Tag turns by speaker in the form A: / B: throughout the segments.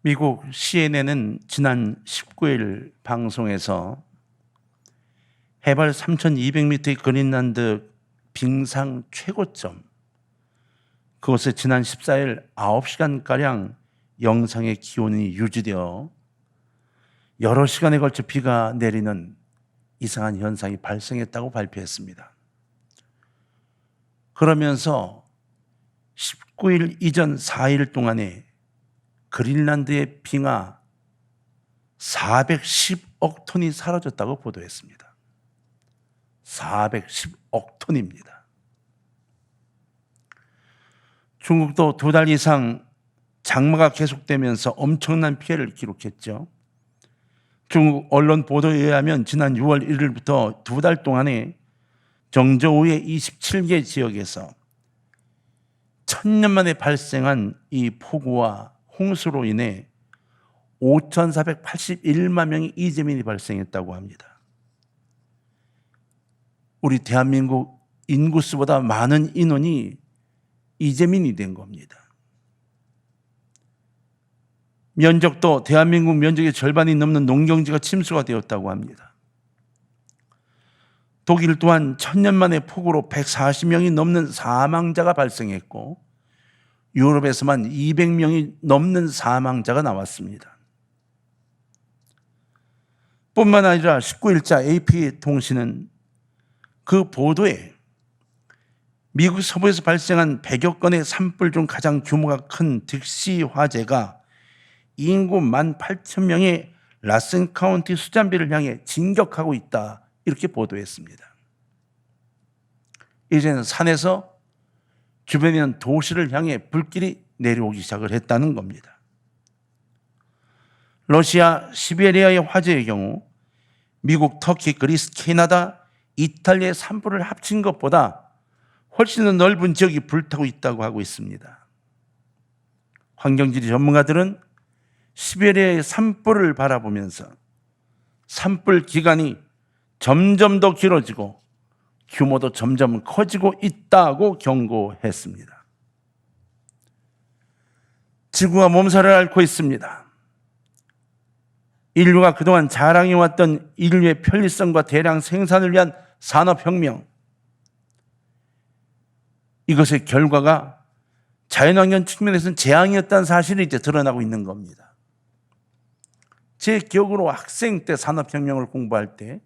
A: 미국 CNN은 지난 19일 방송에서 해발 3,200m의 그린란드 빙상 최고점, 그곳에 지난 14일 9시간가량 영상의 기온이 유지되어 여러 시간에 걸쳐 비가 내리는 이상한 현상이 발생했다고 발표했습니다. 그러면서 19일 이전 4일 동안에 그린란드의 빙하 410억 톤이 사라졌다고 보도했습니다. 410억 톤입니다. 중국도 2달 이상 장마가 계속되면서 엄청난 피해를 기록했죠. 중국 언론 보도에 의하면 지난 6월 1일부터 2달 동안에 정저우의 27개 지역에서 1000년 만에 발생한 이 폭우와 홍수로 인해 5,481만 명의 이재민이 발생했다고 합니다. 우리 대한민국 인구수보다 많은 인원이 이재민이 된 겁니다. 면적도 대한민국 면적의 절반이 넘는 농경지가 침수가 되었다고 합니다. 독일 또한 1000년 만에 폭우로 140명이 넘는 사망자가 발생했고 유럽에서만 200명이 넘는 사망자가 나왔습니다. 뿐만 아니라 19일자 AP통신은 그 보도에 미국 서부에서 발생한 100여 건의 산불 중 가장 규모가 큰 딕시 화재가 인구 18,000명의 라슨 카운티 수잔비를 향해 진격하고 있다, 이렇게 보도했습니다. 이제는 산에서 주변에 있는 도시를 향해 불길이 내려오기 시작을 했다는 겁니다. 러시아 시베리아의 화재의 경우 미국, 터키, 그리스, 캐나다, 이탈리아의 산불을 합친 것보다 훨씬 더 넓은 지역이 불타고 있다고 하고 있습니다. 환경지리 전문가들은 시베리아의 산불을 바라보면서 산불 기간이 점점 더 길어지고 규모도 점점 커지고 있다고 경고했습니다. 지구가 몸살을 앓고 있습니다. 인류가 그동안 자랑해왔던 인류의 편리성과 대량 생산을 위한 산업혁명, 이것의 결과가 자연환경 측면에서는 재앙이었다는 사실이 이제 드러나고 있는 겁니다. 제 기억으로 학생 때 산업혁명을 공부할 때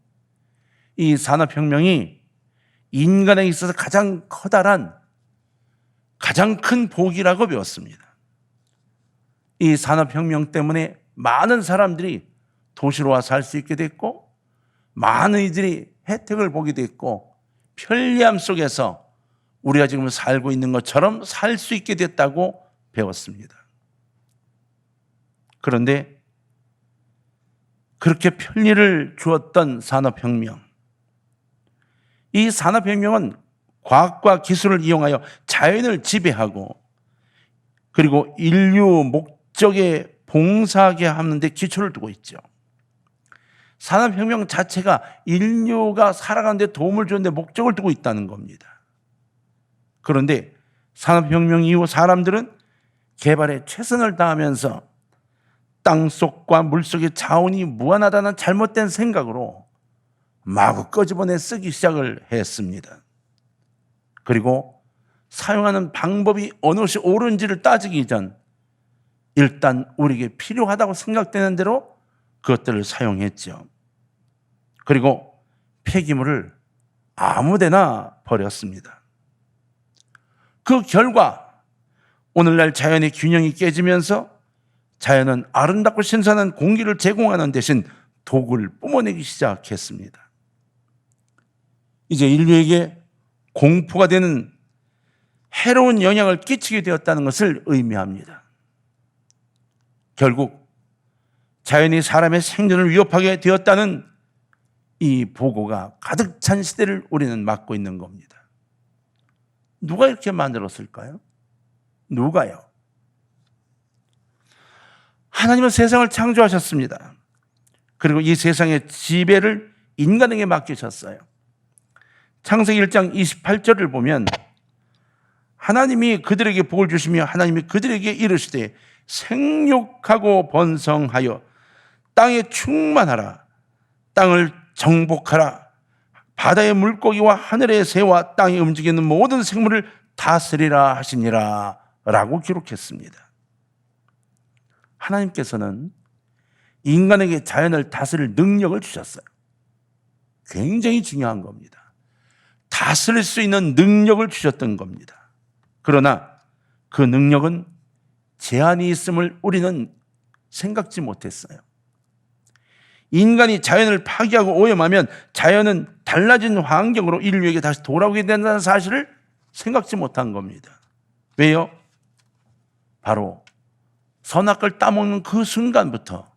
A: 이 산업혁명이 인간에 있어서 가장 커다란, 가장 큰 복이라고 배웠습니다. 이 산업혁명 때문에 많은 사람들이 도시로 와서 살 수 있게 됐고 많은 이들이 혜택을 보게 됐고 편리함 속에서 우리가 지금 살고 있는 것처럼 살 수 있게 됐다고 배웠습니다. 그런데 그렇게 편리를 주었던 산업혁명, 이 산업혁명은 과학과 기술을 이용하여 자연을 지배하고 그리고 인류 목적에 봉사하게 하는 데 기초를 두고 있죠. 산업혁명 자체가 인류가 살아가는 데 도움을 주는 데 목적을 두고 있다는 겁니다. 그런데 산업혁명 이후 사람들은 개발에 최선을 다하면서 땅속과 물속의 자원이 무한하다는 잘못된 생각으로 마구 끄집어내 쓰기 시작을 했습니다. 그리고 사용하는 방법이 어느 것이 옳은지를 따지기 전 일단 우리에게 필요하다고 생각되는 대로 그것들을 사용했죠. 그리고 폐기물을 아무데나 버렸습니다. 그 결과 오늘날 자연의 균형이 깨지면서 자연은 아름답고 신선한 공기를 제공하는 대신 독을 뿜어내기 시작했습니다. 이제 인류에게 공포가 되는 해로운 영향을 끼치게 되었다는 것을 의미합니다. 결국 자연이 사람의 생존을 위협하게 되었다는 이 보고가 가득 찬 시대를 우리는 맞고 있는 겁니다. 누가 이렇게 만들었을까요? 누가요? 하나님은 세상을 창조하셨습니다. 그리고 이 세상의 지배를 인간에게 맡기셨어요. 창세기 1장 28절을 보면 하나님이 그들에게 복을 주시며 하나님이 그들에게 이르시되 생육하고 번성하여 땅에 충만하라. 땅을 정복하라. 바다의 물고기와 하늘의 새와 땅에 움직이는 모든 생물을 다스리라 하시니라 라고 기록했습니다. 하나님께서는 인간에게 자연을 다스릴 능력을 주셨어요. 굉장히 중요한 겁니다. 다스릴 수 있는 능력을 주셨던 겁니다. 그러나 그 능력은 제한이 있음을 우리는 생각지 못했어요. 인간이 자연을 파괴하고 오염하면 자연은 달라진 환경으로 인류에게 다시 돌아오게 된다는 사실을 생각지 못한 겁니다. 왜요? 바로 선악과를 따먹는 그 순간부터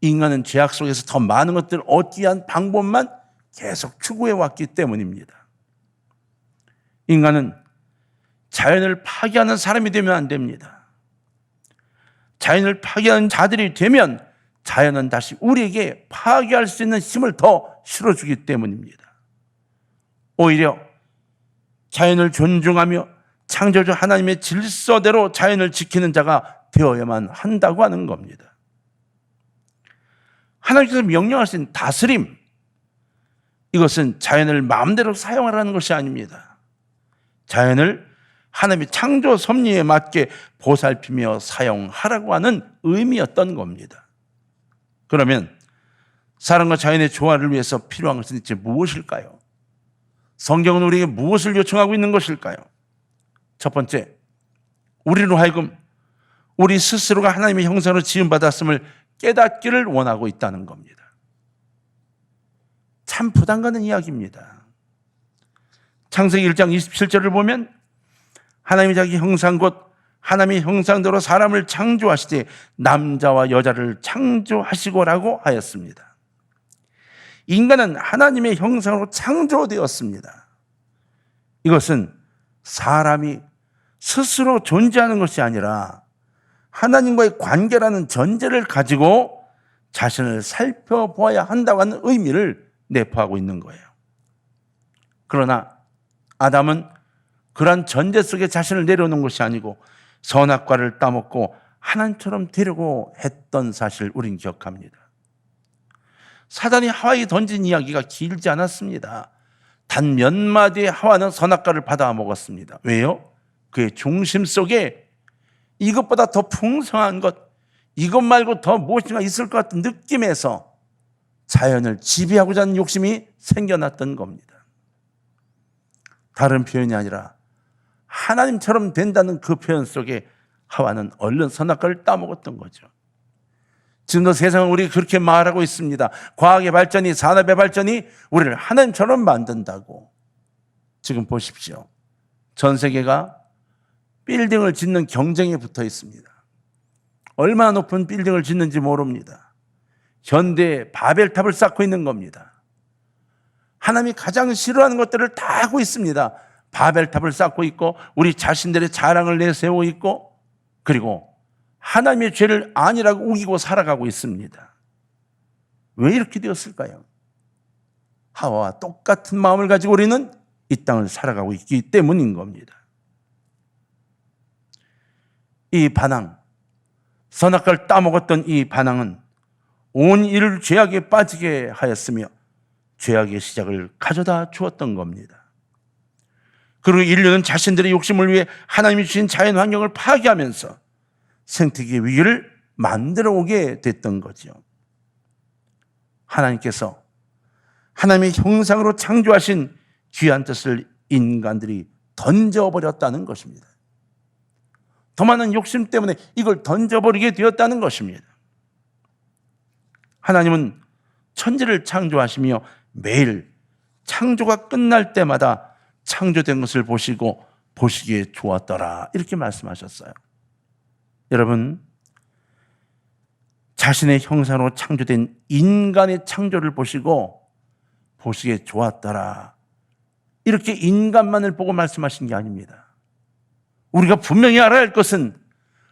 A: 인간은 죄악 속에서 더 많은 것들을 얻기 위한 방법만 계속 추구해 왔기 때문입니다. 인간은 자연을 파괴하는 사람이 되면 안 됩니다. 자연을 파괴하는 자들이 되면 자연은 다시 우리에게 파괴할 수 있는 힘을 더 실어주기 때문입니다. 오히려 자연을 존중하며 창조주 하나님의 질서대로 자연을 지키는 자가 되어야만 한다고 하는 겁니다. 하나님께서 명령하신 다스림, 이것은 자연을 마음대로 사용하라는 것이 아닙니다. 자연을 하나님의 창조 섭리에 맞게 보살피며 사용하라고 하는 의미였던 겁니다. 그러면 사람과 자연의 조화를 위해서 필요한 것은 대체 무엇일까요? 성경은 우리에게 무엇을 요청하고 있는 것일까요? 첫 번째, 우리로 하여금 우리 스스로가 하나님의 형상으로 지음받았음을 깨닫기를 원하고 있다는 겁니다. 참 부담 가는 이야기입니다. 창세기 1장 27절을 보면 하나님이 자기 형상 곧 하나님의 형상대로 사람을 창조하시되 남자와 여자를 창조하시고라고 하였습니다. 인간은 하나님의 형상으로 창조되었습니다. 이것은 사람이 스스로 존재하는 것이 아니라 하나님과의 관계라는 전제를 가지고 자신을 살펴보아야 한다고 하는 의미를 내포하고 있는 거예요. 그러나 아담은 그러한 전제 속에 자신을 내려놓은 것이 아니고 선악과를 따먹고 하나님처럼 되려고 했던 사실을 우린 기억합니다. 사단이 하와에게 던진 이야기가 길지 않았습니다. 단 몇 마디의 하와는 선악과를 받아 먹었습니다. 왜요? 그의 중심 속에 이것보다 더 풍성한 것, 이것 말고 더 무엇인가 있을 것 같은 느낌에서 자연을 지배하고자 하는 욕심이 생겨났던 겁니다. 다른 표현이 아니라 하나님처럼 된다는 그 표현 속에 하와는 얼른 선악과를 따먹었던 거죠. 지금도 세상은 우리가 그렇게 말하고 있습니다. 과학의 발전이, 산업의 발전이 우리를 하나님처럼 만든다고. 지금 보십시오. 전 세계가 빌딩을 짓는 경쟁에 붙어 있습니다. 얼마나 높은 빌딩을 짓는지 모릅니다. 현대의 바벨탑을 쌓고 있는 겁니다. 하나님이 가장 싫어하는 것들을 다 하고 있습니다. 바벨탑을 쌓고 있고 우리 자신들의 자랑을 내세우고 있고 그리고 하나님의 죄를 아니라고 우기고 살아가고 있습니다. 왜 이렇게 되었을까요? 하와와 똑같은 마음을 가지고 우리는 이 땅을 살아가고 있기 때문인 겁니다. 이 반항, 선악과를 따먹었던 이 반항은 온 인류를 죄악에 빠지게 하였으며 죄악의 시작을 가져다 주었던 겁니다. 그리고 인류는 자신들의 욕심을 위해 하나님이 주신 자연 환경을 파괴하면서 생태계 위기를 만들어 오게 됐던 거죠. 하나님께서 하나님의 형상으로 창조하신 귀한 뜻을 인간들이 던져버렸다는 것입니다. 더 많은 욕심 때문에 이걸 던져버리게 되었다는 것입니다. 하나님은 천지를 창조하시며 매일 창조가 끝날 때마다 창조된 것을 보시고 보시기에 좋았더라 이렇게 말씀하셨어요. 여러분, 자신의 형상으로 창조된 인간의 창조를 보시고 보시기에 좋았더라 이렇게 인간만을 보고 말씀하신 게 아닙니다. 우리가 분명히 알아야 할 것은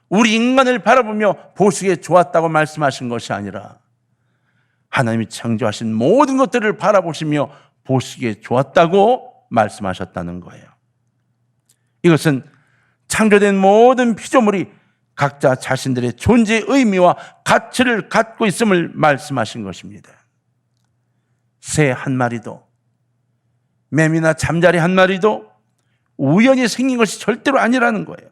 A: 우리 인간을 바라보며 보시기에 좋았다고 말씀하신 것이 아니라 하나님이 창조하신 모든 것들을 바라보시며 보시기에 좋았다고 말씀하셨다는 거예요. 이것은 창조된 모든 피조물이 각자 자신들의 존재의 의미와 가치를 갖고 있음을 말씀하신 것입니다. 새 한 마리도, 매미나 잠자리 한 마리도 우연히 생긴 것이 절대로 아니라는 거예요.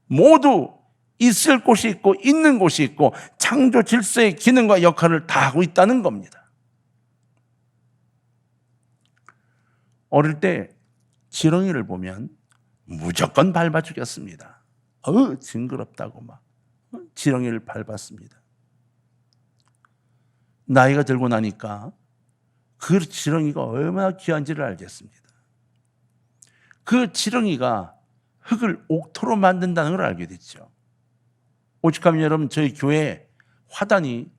A: 모두 있을 곳이 있고 있는 곳이 있고 창조 질서의 기능과 역할을 다 하고 있다는 겁니다. 어릴 때 지렁이를 보면 무조건 밟아 죽였습니다. 징그럽다고 막 지렁이를 밟았습니다. 나이가 들고 나니까 그 지렁이가 얼마나 귀한지를 알겠습니다. 그 지렁이가 흙을 옥토로 만든다는 걸 알게 됐죠. 오죽하면 여러분, 저희 교회 화단이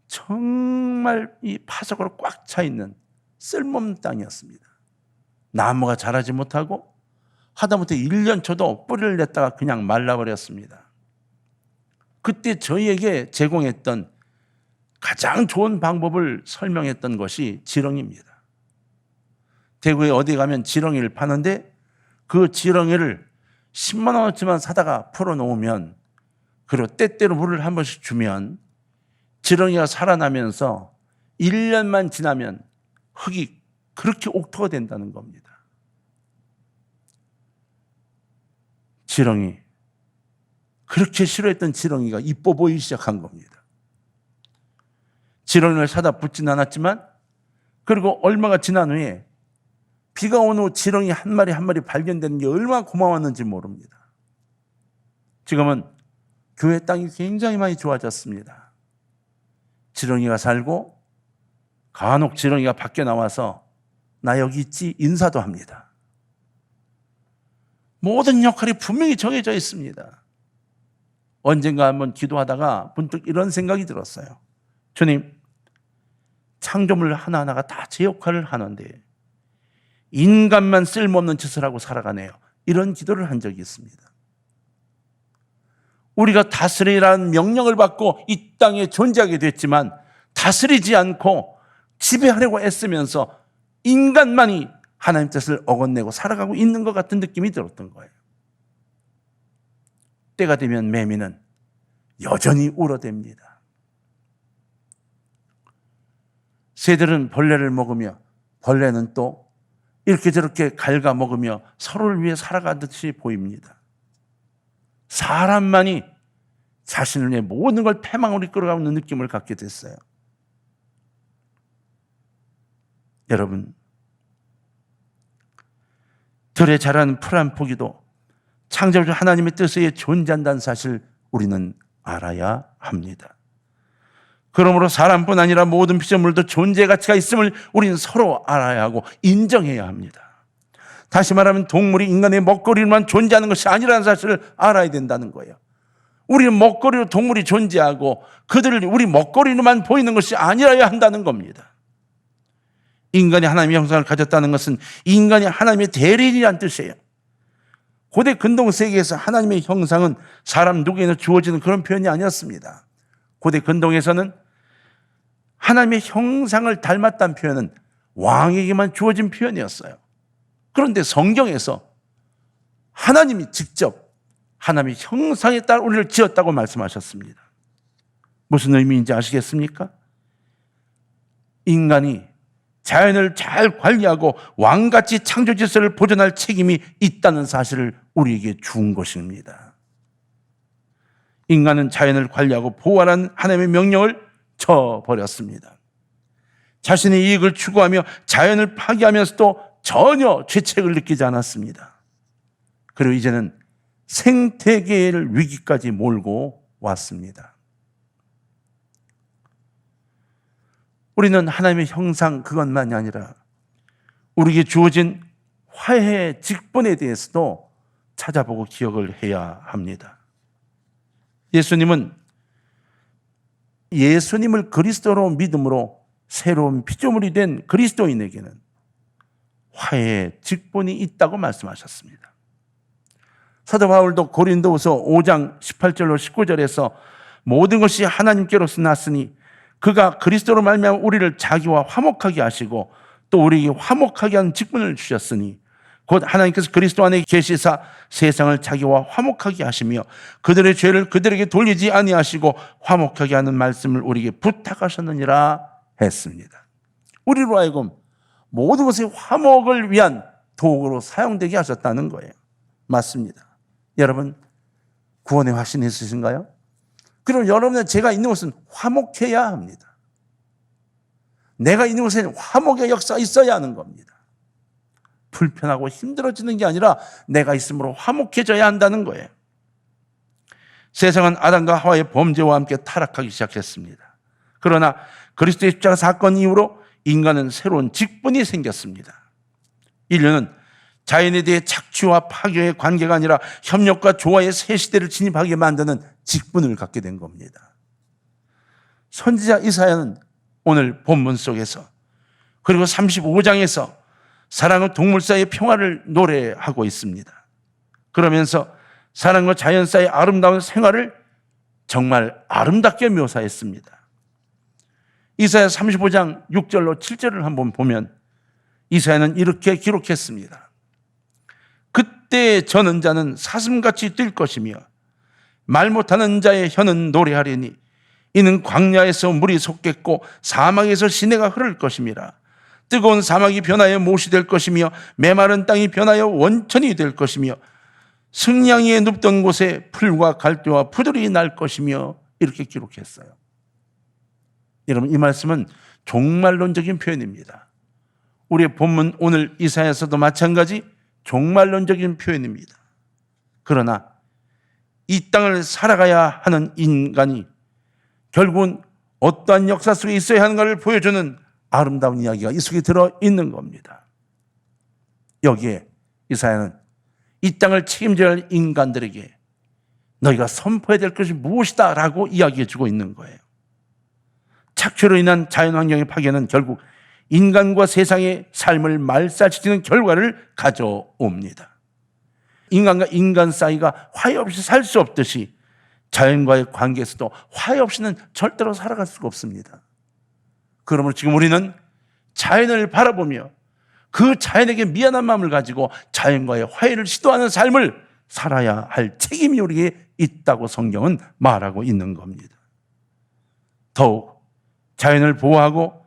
A: 정말 이 파석으로 꽉 차 있는 쓸모없는 땅이었습니다. 나무가 자라지 못하고 하다못해 1년 쳐도 뿌리를 냈다가 그냥 말라버렸습니다. 그때 저희에게 제공했던 가장 좋은 방법을 설명했던 것이 지렁이입니다. 대구에 어디 가면 지렁이를 파는데 그 지렁이를 10만 원어치만 사다가 풀어놓으면, 그리고 때때로 물을 한 번씩 주면 지렁이가 살아나면서 1년만 지나면 흙이 그렇게 옥토가 된다는 겁니다. 지렁이, 그렇게 싫어했던 지렁이가 이뻐 보이기 시작한 겁니다. 지렁이를 사다 붙진 않았지만, 그리고 얼마가 지난 후에 비가 온 후 지렁이 한 마리 한 마리 발견되는 게 얼마나 고마웠는지 모릅니다. 지금은 교회 땅이 굉장히 많이 좋아졌습니다. 지렁이가 살고 간혹 지렁이가 밖에 나와서 나 여기 있지 인사도 합니다. 모든 역할이 분명히 정해져 있습니다. 언젠가 한번 기도하다가 문득 이런 생각이 들었어요. 주님, 창조물 하나하나가 다 제 역할을 하는데 인간만 쓸모없는 짓을 하고 살아가네요. 이런 기도를 한 적이 있습니다. 우리가 다스리라는 명령을 받고 이 땅에 존재하게 됐지만 다스리지 않고 지배하려고 애쓰면서 인간만이 하나님 뜻을 어긋내고 살아가고 있는 것 같은 느낌이 들었던 거예요. 때가 되면 매미는 여전히 울어댑니다. 새들은 벌레를 먹으며 벌레는 또 이렇게 저렇게 갉아먹으며 서로를 위해 살아가듯이 보입니다. 사람만이 자신을 위해 모든 걸 패망으로 이끌어가고 있는 느낌을 갖게 됐어요. 여러분, 들에 자라는 풀 한 포기도 창조주 하나님의 뜻에 의해 존재한다는 사실 우리는 알아야 합니다. 그러므로 사람뿐 아니라 모든 피조물도 존재의 가치가 있음을 우리는 서로 알아야 하고 인정해야 합니다. 다시 말하면 동물이 인간의 먹거리로만 존재하는 것이 아니라는 사실을 알아야 된다는 거예요. 우리는 먹거리로 동물이 존재하고 그들을 우리 먹거리로만 보이는 것이 아니라야 한다는 겁니다. 인간이 하나님의 형상을 가졌다는 것은 인간이 하나님의 대리인이라는 뜻이에요. 고대 근동 세계에서 하나님의 형상은 사람 누구에나 주어지는 그런 표현이 아니었습니다. 고대 근동에서는 하나님의 형상을 닮았다는 표현은 왕에게만 주어진 표현이었어요. 그런데 성경에서 하나님이 직접 하나님의 형상에 따라 우리를 지었다고 말씀하셨습니다. 무슨 의미인지 아시겠습니까? 인간이 자연을 잘 관리하고 왕같이 창조 질서를 보존할 책임이 있다는 사실을 우리에게 준 것입니다. 인간은 자연을 관리하고 보호하라는 하나님의 명령을 저버렸습니다. 자신의 이익을 추구하며 자연을 파괴하면서도 전혀 죄책을 느끼지 않았습니다. 그리고 이제는 생태계를 위기까지 몰고 왔습니다. 우리는 하나님의 형상 그것만이 아니라 우리에게 주어진 화해의 직분에 대해서도 찾아보고 기억을 해야 합니다. 예수님을 그리스도로 믿음으로 새로운 피조물이 된 그리스도인에게는 화해의 직분이 있다고 말씀하셨습니다. 사도 바울도 고린도후서 5장 18절로 19절에서 모든 것이 하나님께로서 났으니 그가 그리스도로 말미암아 우리를 자기와 화목하게 하시고 또 우리에게 화목하게 하는 직분을 주셨으니 곧 하나님께서 그리스도 안에 계시사 세상을 자기와 화목하게 하시며 그들의 죄를 그들에게 돌리지 아니하시고 화목하게 하는 말씀을 우리에게 부탁하셨느니라 했습니다. 우리로 하여금 모든 것의 화목을 위한 도구로 사용되게 하셨다는 거예요. 맞습니다. 여러분, 구원의 확신이 있으신가요? 그럼 여러분의 제가 있는 곳은 화목해야 합니다. 내가 있는 곳에는 화목의 역사가 있어야 하는 겁니다. 불편하고 힘들어지는 게 아니라 내가 있으므로 화목해져야 한다는 거예요. 세상은 아담과 하와의 범죄와 함께 타락하기 시작했습니다. 그러나 그리스도의 십자가 사건 이후로 인간은 새로운 직분이 생겼습니다. 인류는 자연에 대해 착취와 파괴의 관계가 아니라 협력과 조화의 새 시대를 진입하게 만드는 직분을 갖게 된 겁니다. 선지자 이사야는 오늘 본문 속에서 그리고 35장에서 사랑과 동물 사이의 평화를 노래하고 있습니다. 그러면서 사랑과 자연 사이의 아름다운 생활을 정말 아름답게 묘사했습니다. 이사야 35장 6절로 7절을 한번 보면 이사야는 이렇게 기록했습니다. 그때 저는 자는 사슴같이 뛸 것이며 말 못하는 자의 혀는 노래하리니 이는 광야에서 물이 솟겠고 사막에서 시내가 흐를 것임이라. 뜨거운 사막이 변하여 못이 될 것이며 메마른 땅이 변하여 원천이 될 것이며 승냥이에 눕던 곳에 풀과 갈대와 푸들이 날 것이며 이렇게 기록했어요. 여러분, 이 말씀은 종말론적인 표현입니다. 우리의 본문 오늘 이사야서도 마찬가지 종말론적인 표현입니다. 그러나 이 땅을 살아가야 하는 인간이 결국은 어떠한 역사 속에 있어야 하는가를 보여주는 아름다운 이야기가 이 속에 들어있는 겁니다. 여기에 이사야는 이 땅을 책임져야 할 인간들에게 너희가 선포해야 될 것이 무엇이다 라고 이야기해 주고 있는 거예요. 착취로 인한 자연환경의 파괴는 결국 인간과 세상의 삶을 말살시키는 결과를 가져옵니다. 인간과 인간 사이가 화해 없이 살 수 없듯이 자연과의 관계에서도 화해 없이는 절대로 살아갈 수가 없습니다. 그러므로 지금 우리는 자연을 바라보며 그 자연에게 미안한 마음을 가지고 자연과의 화해를 시도하는 삶을 살아야 할 책임이 우리에게 있다고 성경은 말하고 있는 겁니다. 더욱 자연을 보호하고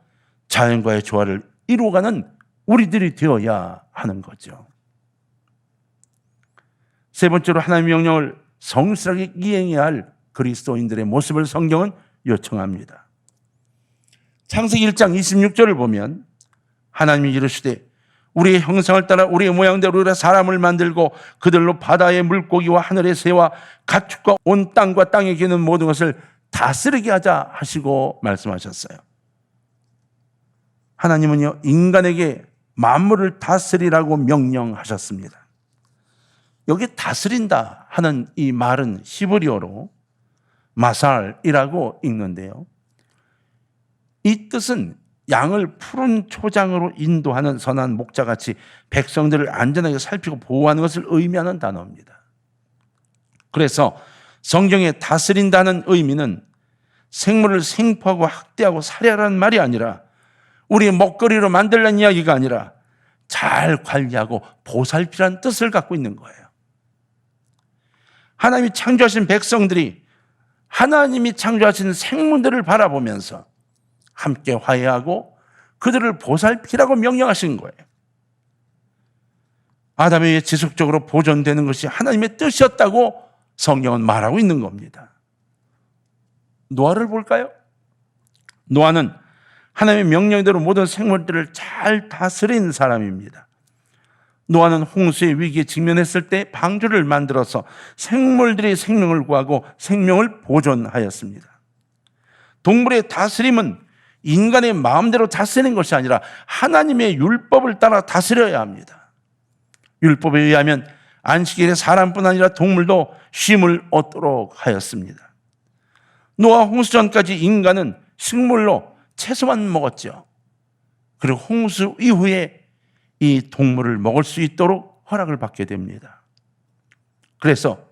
A: 자연과의 조화를 이루어가는 우리들이 되어야 하는 거죠. 세 번째로 하나님의 명령을 성실하게 이행해야 할 그리스도인들의 모습을 성경은 요청합니다. 창세기 1장 26절을 보면 하나님이 이르시되 우리의 형상을 따라 우리의 모양대로 우리가 사람을 만들고 그들로 바다의 물고기와 하늘의 새와 가축과 온 땅과 땅에 기는 모든 것을 다스리게 하자 하시고 말씀하셨어요. 하나님은요, 인간에게 만물을 다스리라고 명령하셨습니다. 여기 다스린다 하는 이 말은 히브리어로 마살이라고 읽는데요. 이 뜻은 양을 푸른 초장으로 인도하는 선한 목자같이 백성들을 안전하게 살피고 보호하는 것을 의미하는 단어입니다. 그래서 성경에 다스린다는 의미는 생물을 생포하고 학대하고 살해하라는 말이 아니라 우리의 먹거리로 만들라는 이야기가 아니라 잘 관리하고 보살피라는 뜻을 갖고 있는 거예요. 하나님이 창조하신 백성들이 하나님이 창조하신 생물들을 바라보면서 함께 화해하고 그들을 보살피라고 명령하신 거예요. 아담의 지속적으로 보존되는 것이 하나님의 뜻이었다고 성경은 말하고 있는 겁니다. 노아를 볼까요? 노아는 하나님의 명령대로 모든 생물들을 잘 다스린 사람입니다. 노아는 홍수의 위기에 직면했을 때 방주를 만들어서 생물들의 생명을 구하고 생명을 보존하였습니다. 동물의 다스림은 인간의 마음대로 다스리는 것이 아니라 하나님의 율법을 따라 다스려야 합니다. 율법에 의하면 안식일에 사람뿐 아니라 동물도 쉼을 얻도록 하였습니다. 노아 홍수 전까지 인간은 식물로 채소만 먹었죠. 그리고 홍수 이후에 이 동물을 먹을 수 있도록 허락을 받게 됩니다. 그래서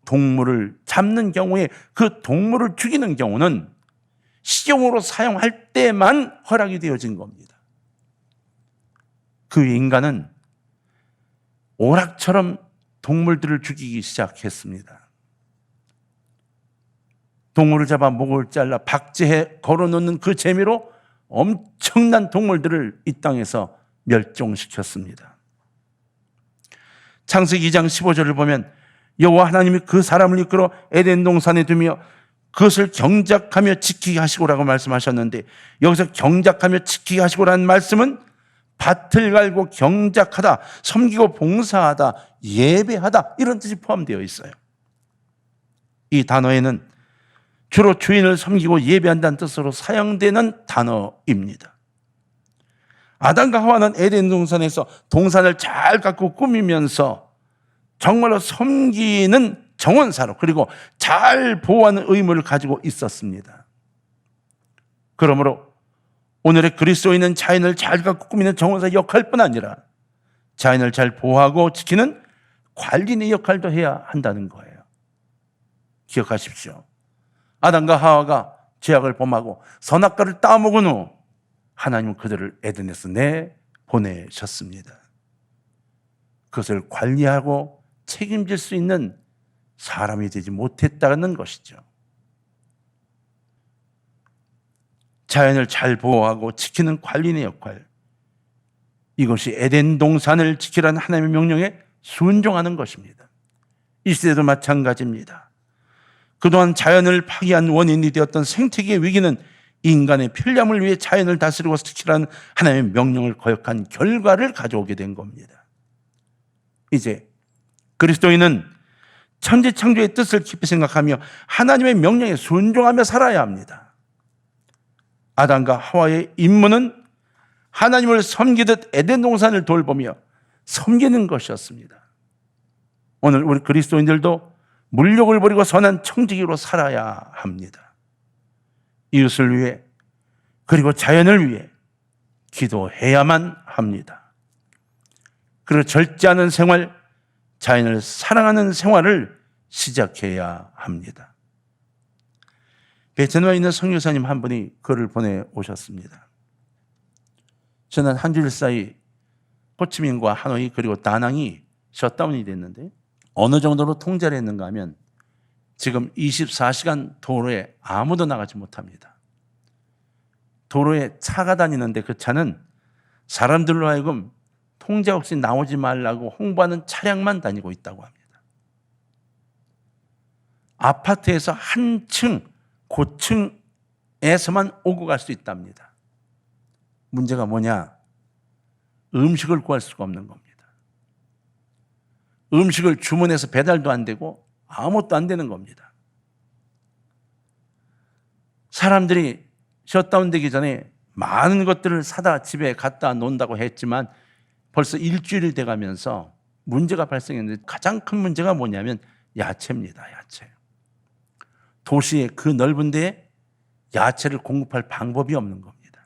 A: 동물을 잡는 경우에 그 동물을 죽이는 경우는 식용으로 사용할 때만 허락이 되어진 겁니다. 그 인간은 오락처럼 동물들을 죽이기 시작했습니다. 동물을 잡아 목을 잘라 박제해 걸어놓는 그 재미로 엄청난 동물들을 이 땅에서 멸종시켰습니다. 창세기 2장 15절을 보면 여호와 하나님이 그 사람을 이끌어 에덴 동산에 두며 그것을 경작하며 지키게 하시고라고 말씀하셨는데, 여기서 경작하며 지키게 하시고라는 말씀은 밭을 갈고 경작하다, 섬기고 봉사하다, 예배하다 이런 뜻이 포함되어 있어요. 이 단어에는 주로 주인을 섬기고 예배한다는 뜻으로 사용되는 단어입니다. 아담과 하와는 에덴 동산에서 동산을 잘 가꾸고 꾸미면서 정말로 섬기는 정원사로, 그리고 잘 보호하는 의무를 가지고 있었습니다. 그러므로 오늘의 그리스도인은 자연을 잘 가꾸고 꾸미는 정원사 역할뿐 아니라 자연을 잘 보호하고 지키는 관리인의 역할도 해야 한다는 거예요. 기억하십시오. 아담과 하와가 죄악을 범하고 선악과를 따먹은 후 하나님은 그들을 에덴에서 내보내셨습니다. 그것을 관리하고 책임질 수 있는 사람이 되지 못했다는 것이죠. 자연을 잘 보호하고 지키는 관리인의 역할, 이것이 에덴 동산을 지키라는 하나님의 명령에 순종하는 것입니다. 이 시대도 마찬가지입니다. 그동안 자연을 파괴한 원인이 되었던 생태계의 위기는 인간의 편리함을 위해 자연을 다스리고 지키라는 하나님의 명령을 거역한 결과를 가져오게 된 겁니다. 이제 그리스도인은 천지창조의 뜻을 깊이 생각하며 하나님의 명령에 순종하며 살아야 합니다. 아담과 하와의 임무는 하나님을 섬기듯 에덴 동산을 돌보며 섬기는 것이었습니다. 오늘 우리 그리스도인들도 물욕을 버리고 선한 청지기로 살아야 합니다. 이웃을 위해 그리고 자연을 위해 기도해야만 합니다. 그리고 절제하는 생활, 자연을 사랑하는 생활을 시작해야 합니다. 베트남에 있는 선교사님 한 분이 글을 보내오셨습니다. 지난 한 주일 사이 호치민과 하노이 그리고 다낭이 셧다운이 됐는데 어느 정도로 통제를 했는가 하면 지금 24시간 도로에 아무도 나가지 못합니다. 도로에 차가 다니는데 그 차는 사람들로 하여금 통제 없이 나오지 말라고 홍보하는 차량만 다니고 있다고 합니다. 아파트에서 한 층, 고층에서만 오고 갈 수 있답니다. 문제가 뭐냐? 음식을 구할 수가 없는 겁니다. 음식을 주문해서 배달도 안 되고 아무것도 안 되는 겁니다. 사람들이 셧다운 되기 전에 많은 것들을 사다 집에 갖다 놓는다고 했지만 벌써 일주일이 돼가면서 문제가 발생했는데 가장 큰 문제가 뭐냐면 야채입니다. 야채. 도시의 그 넓은 데에 야채를 공급할 방법이 없는 겁니다.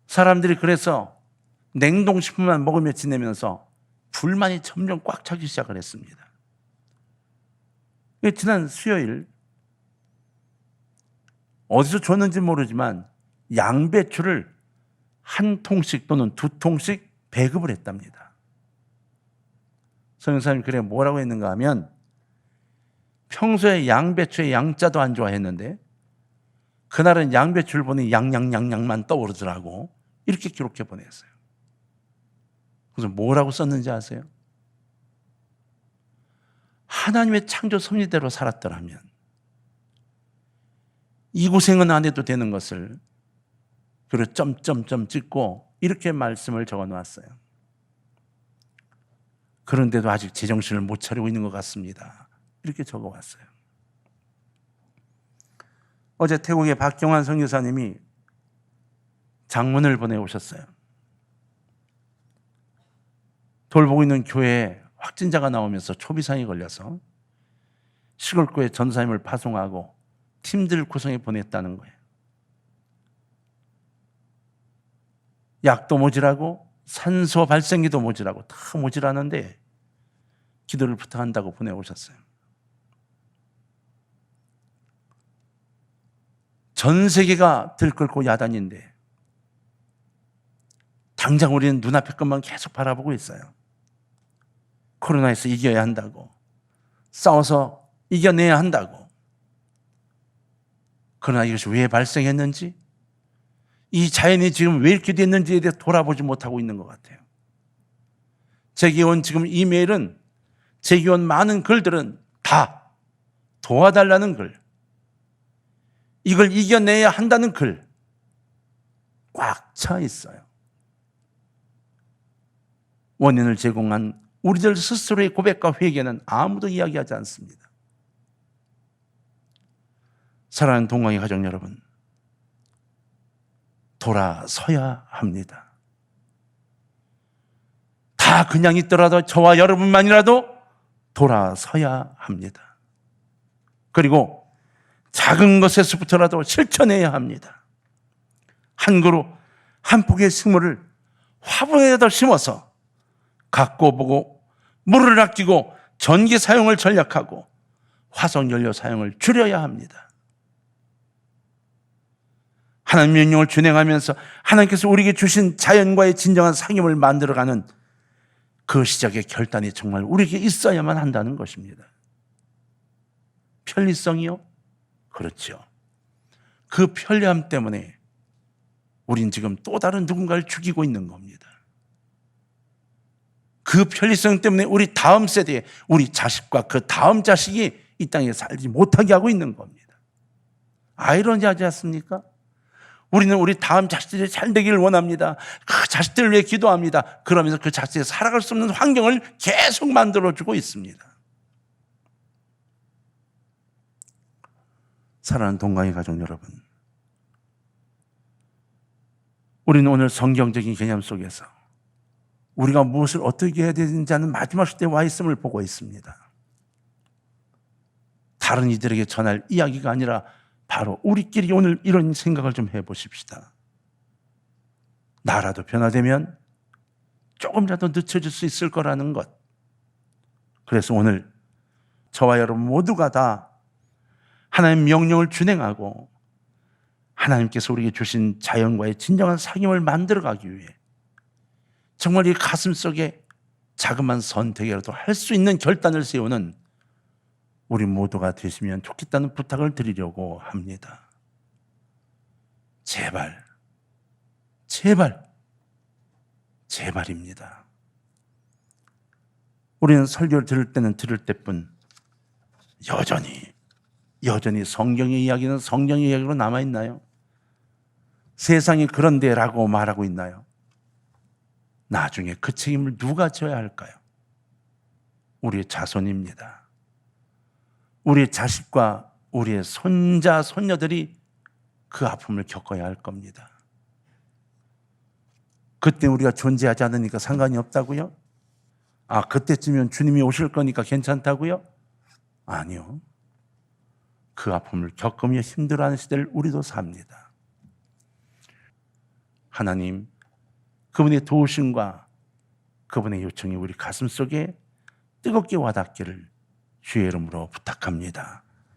A: 사람들이 그래서 냉동식품만 먹으며 지내면서 불만이 점점 꽉 차기 시작을 했습니다. 지난 수요일 어디서 줬는지 모르지만 양배추를 한 통씩 또는 두 통씩 배급을 했답니다. 성경사님이 그래 뭐라고 했는가 하면 평소에 양배추의 양자도 안 좋아했는데 그날은 양배추를 보니 양양양양만 떠오르더라고. 이렇게 기록해 보냈어요. 그래서 뭐라고 썼는지 아세요? 하나님의 창조 섭리대로 살았더라면 이 고생은 안 해도 되는 것을, 그리고 점점점 찍고 이렇게 말씀을 적어 놓았어요. 그런데도 아직 제정신을 못 차리고 있는 것 같습니다. 이렇게 적어 왔어요. 어제 태국의 박경환 선교사님이 장문을 보내오셨어요. 돌보고 있는 교회에 확진자가 나오면서 초비상이 걸려서 시골교회 전사님을 파송하고 팀들 구성해 보냈다는 거예요. 약도 모자라고 산소 발생기도 모자라고 다 모자라는데 기도를 부탁한다고 보내오셨어요. 전 세계가 들끓고 야단인데 당장 우리는 눈앞의 것만 계속 바라보고 있어요. 코로나에서 이겨야 한다고, 싸워서 이겨내야 한다고. 그러나 이것이 왜 발생했는지, 이 자연이 지금 왜 이렇게 됐는지에 대해 돌아보지 못하고 있는 것 같아요. 제게 온 지금 이메일은, 제게 온 많은 글들은 다 도와달라는 글, 이걸 이겨내야 한다는 글 꽉 차 있어요. 원인을 제공한 우리들 스스로의 고백과 회개는 아무도 이야기하지 않습니다. 사랑하는 동광의 가족 여러분, 돌아서야 합니다. 다 그냥 있더라도 저와 여러분만이라도 돌아서야 합니다. 그리고 작은 것에서부터라도 실천해야 합니다. 한 그루 한 폭의 식물을 화분에다 심어서 갖고 보고 물을 아끼고 전기 사용을 전략하고 화석연료 사용을 줄여야 합니다. 하나님 명령을 준행하면서 하나님께서 우리에게 주신 자연과의 진정한 상임을 만들어가는 그 시작의 결단이 정말 우리에게 있어야만 한다는 것입니다. 편리성이요? 그렇죠. 그 편리함 때문에 우린 지금 또 다른 누군가를 죽이고 있는 겁니다. 그 편리성 때문에 우리 다음 세대에 우리 자식과 그 다음 자식이 이 땅에 살지 못하게 하고 있는 겁니다. 아이러니하지 않습니까? 우리는 우리 다음 자식들이 잘 되기를 원합니다. 그 자식들을 위해 기도합니다. 그러면서 그 자식들이 살아갈 수 없는 환경을 계속 만들어주고 있습니다. 사랑하는 동광의 가족 여러분, 우리는 오늘 성경적인 개념 속에서 우리가 무엇을 어떻게 해야 되는지 하는 마지막 시대에 와 있음을 보고 있습니다. 다른 이들에게 전할 이야기가 아니라 바로 우리끼리 오늘 이런 생각을 좀 해보십시다. 나라도 변화되면 조금이라도 늦춰질 수 있을 거라는 것. 그래서 오늘 저와 여러분 모두가 다 하나님의 명령을 준행하고 하나님께서 우리에게 주신 자연과의 진정한 상임을 만들어가기 위해 정말 이 가슴 속에 자그마한 선택이라도 할 수 있는 결단을 세우는 우리 모두가 되시면 좋겠다는 부탁을 드리려고 합니다. 제발, 제발, 제발입니다. 우리는 설교를 들을 때는 들을 때뿐 여전히 성경의 이야기는 성경의 이야기로 남아있나요? 세상이 그런데라고 말하고 있나요? 나중에 그 책임을 누가 져야 할까요? 우리의 자손입니다. 우리의 자식과 우리의 손자, 손녀들이 그 아픔을 겪어야 할 겁니다. 그때 우리가 존재하지 않으니까 상관이 없다고요? 그때쯤이면 주님이 오실 거니까 괜찮다고요? 아니요. 그 아픔을 겪으며 힘들어하는 시대를 우리도 삽니다. 하나님, 그분의 도우심과 그분의 요청이 우리 가슴 속에 뜨겁게 와닿기를 주의 이름으로 부탁합니다.